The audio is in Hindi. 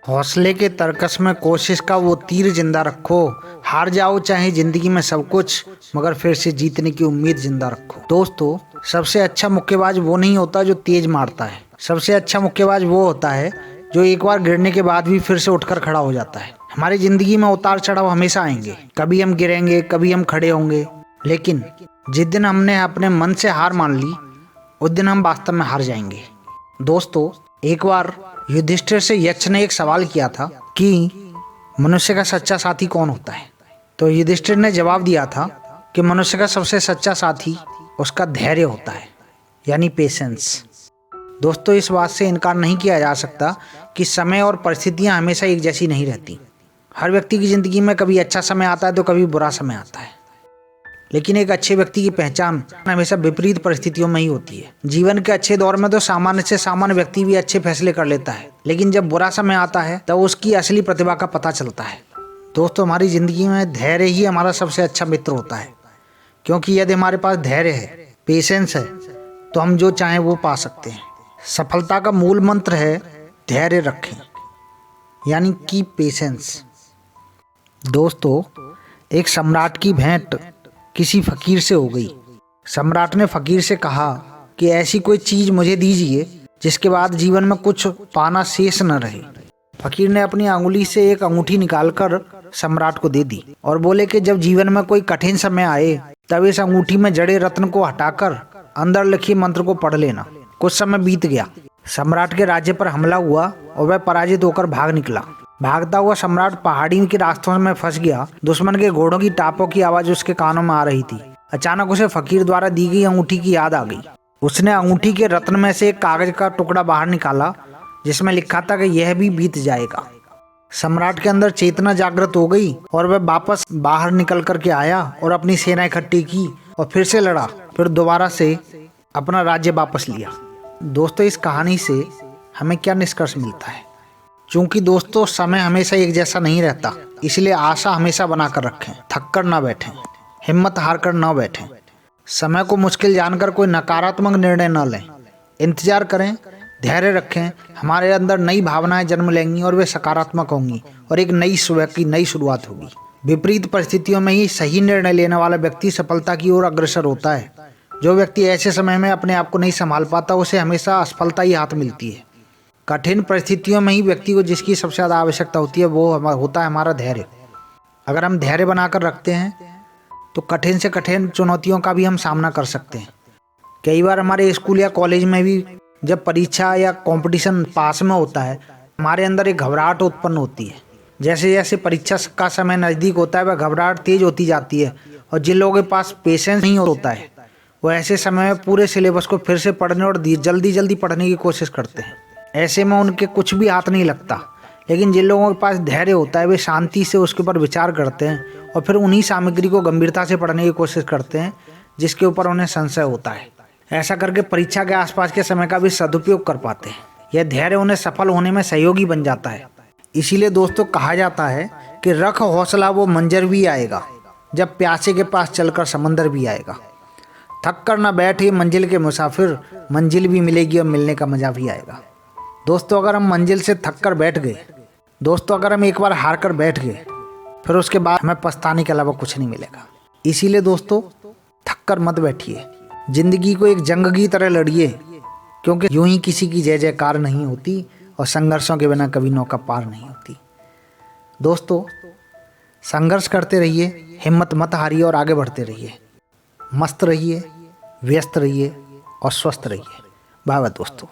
हौसले के तरकस में कोशिश का वो तीर जिंदा रखो। हार जाओ चाहे जिंदगी में सब कुछ, मगर फिर से जीतने की उम्मीद जिंदा रखो। दोस्तों, सबसे अच्छा मुक्केबाज वो नहीं होता जो तेज मारता है। सबसे अच्छा मुक्केबाज वो होता है जो एक बार गिरने के बाद भी फिर से उठकर खड़ा हो जाता है। हमारी जिंदगी में उतार चढ़ाव हमेशा आएंगे। कभी हम गिरेंगे, कभी हम खड़े होंगे, लेकिन जिस दिन हमने अपने मन से हार मान ली, उस दिन हम वास्तव में हार जाएंगे। दोस्तों, एक बार युधिष्ठिर से यक्ष ने एक सवाल किया था कि मनुष्य का सच्चा साथी कौन होता है। तो युधिष्ठिर ने जवाब दिया था कि मनुष्य का सबसे सच्चा साथी उसका धैर्य होता है, यानी पेशेंस। दोस्तों, इस बात से इनकार नहीं किया जा सकता कि समय और परिस्थितियां हमेशा एक जैसी नहीं रहती। हर व्यक्ति की जिंदगी में कभी अच्छा समय आता है तो कभी बुरा समय आता है, लेकिन एक अच्छे व्यक्ति की पहचान हमेशा विपरीत परिस्थितियों में ही होती है। जीवन के अच्छे दौर में तो सामान्य से सामान्य व्यक्ति भी अच्छे फैसले कर लेता है, लेकिन जब बुरा समय आता है तब उसकी असली प्रतिभा का पता चलता है। दोस्तों, हमारी जिंदगी में धैर्य ही हमारा सबसे अच्छा मित्र होता है, क्योंकि यदि हमारे पास धैर्य है, पेशेंस है, तो हम जो चाहें वो पा सकते हैं। सफलता का मूल मंत्र है धैर्य रखें, यानी कि पेशेंस। दोस्तों, एक सम्राट की भेंट किसी फकीर से हो गई। सम्राट ने फकीर से कहा कि ऐसी कोई चीज मुझे दीजिए जिसके बाद जीवन में कुछ पाना शेष न रहे। फकीर ने अपनी अंगुली से एक अंगूठी निकालकर सम्राट को दे दी और बोले कि जब जीवन में कोई कठिन समय आए तब इस अंगूठी में जड़े रत्न को हटाकर अंदर लिखे मंत्र को पढ़ लेना। कुछ समय बीत गया, सम्राट के राज्य पर हमला हुआ और वह पराजित होकर भाग निकला। भागता हुआ सम्राट पहाड़ी के रास्तों में फंस गया। दुश्मन के घोड़ों की टापों की आवाज उसके कानों में आ रही थी। अचानक उसे फकीर द्वारा दी गई अंगूठी की याद आ गई। उसने अंगूठी के रत्न में से एक कागज का टुकड़ा बाहर निकाला जिसमें लिखा था कि यह भी बीत जाएगा। सम्राट के अंदर चेतना जागृत हो गई और वह वापस बाहर निकल करके आया और अपनी सेना इकट्ठी की और फिर से लड़ा। फिर दोबारा से अपना राज्य वापस लिया। दोस्तों, इस कहानी से हमें क्या निष्कर्ष मिलता है? चूंकि दोस्तों, समय हमेशा एक जैसा नहीं रहता, इसलिए आशा हमेशा बनाकर रखें, थककर ना बैठें, हिम्मत हार कर ना बैठें। समय को मुश्किल जानकर कोई नकारात्मक निर्णय न लें। इंतजार करें, धैर्य रखें। हमारे अंदर नई भावनाएं जन्म लेंगी और वे सकारात्मक होंगी और एक नई सुबह की नई शुरुआत होगी। विपरीत परिस्थितियों में ही सही निर्णय लेने वाला व्यक्ति सफलता की ओर अग्रसर होता है। जो व्यक्ति ऐसे समय में अपने आप को नहीं संभाल पाता, उसे हमेशा असफलता ही हाथ मिलती है। कठिन परिस्थितियों में ही व्यक्ति को जिसकी सबसे ज़्यादा आवश्यकता होती है वो होता है हमारा धैर्य। अगर हम धैर्य बनाकर रखते हैं तो कठिन से कठिन चुनौतियों का भी हम सामना कर सकते हैं। कई बार हमारे स्कूल या कॉलेज में भी जब परीक्षा या कंपटीशन पास में होता है, हमारे अंदर एक घबराहट उत्पन्न होती है। जैसे जैसे परीक्षा का समय नज़दीक होता है, वह घबराहट तेज होती जाती है और जिन लोगों के पास पेशेंस नहीं होता है वो ऐसे समय में पूरे सिलेबस को फिर से पढ़ने और जल्दी जल्दी पढ़ने की कोशिश करते हैं। ऐसे में उनके कुछ भी हाथ नहीं लगता। लेकिन जिन लोगों के पास धैर्य होता है वे शांति से उसके ऊपर विचार करते हैं और फिर उन्हीं सामग्री को गंभीरता से पढ़ने की कोशिश करते हैं जिसके ऊपर उन्हें संशय होता है। ऐसा करके परीक्षा के आसपास के समय का भी सदुपयोग कर पाते हैं। यह धैर्य उन्हें सफल होने में सहयोगी बन जाता है। इसीलिए दोस्तों, कहा जाता है कि रख हौसला, वो मंजर भी आएगा जब प्यासे के पास चलकर समंदर भी आएगा। थक कर न बैठे मंजिल के मुसाफिर, मंजिल भी मिलेगी और मिलने का मजा भी आएगा। दोस्तों, अगर हम मंजिल से थक कर बैठ गए, दोस्तों अगर हम एक बार हार कर बैठ गए, फिर उसके बाद हमें पछताने के अलावा कुछ नहीं मिलेगा। इसीलिए दोस्तों, थक कर मत बैठिए, जिंदगी को एक जंग की तरह लड़िए, क्योंकि यूं ही किसी की जय जयकार नहीं होती और संघर्षों के बिना कभी नौका पार नहीं होती। दोस्तों, संघर्ष करते रहिए, हिम्मत मत हारिए और आगे बढ़ते रहिए। मस्त रहिए, व्यस्त रहिए और स्वस्थ रहिए। बाय बाय दोस्तों।